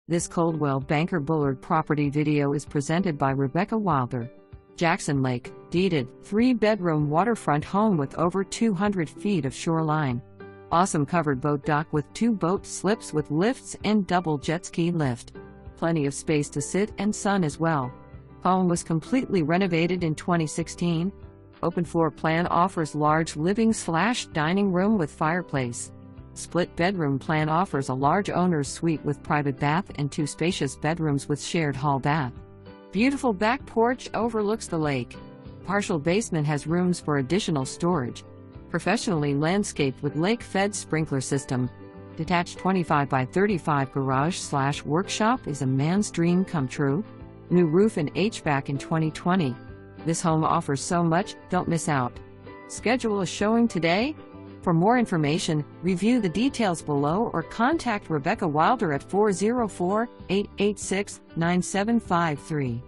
This Coldwell Banker Bullard property video is presented by Rebecca Wilder. Jackson Lake, deeded, 3-bedroom waterfront home with over 200 feet of shoreline. Awesome covered boat dock with 2 boat slips with lifts and double jet ski lift. Plenty of space to sit and sun as well. Home was completely renovated in 2016. Open floor plan offers large living/dining room with fireplace. Split bedroom plan offers a large owner's suite with private bath and 2 spacious bedrooms with shared hall bath. Beautiful back porch overlooks the lake. Partial basement has rooms for additional storage. Professionally landscaped with lake-fed sprinkler system. Detached 25 by 35 garage/workshop is a man's dream come true. New roof and HVAC in 2020. This home offers so much, don't miss out. Schedule a showing today. For more information, review the details below or contact Rebecca Wilder at 404-886-9753.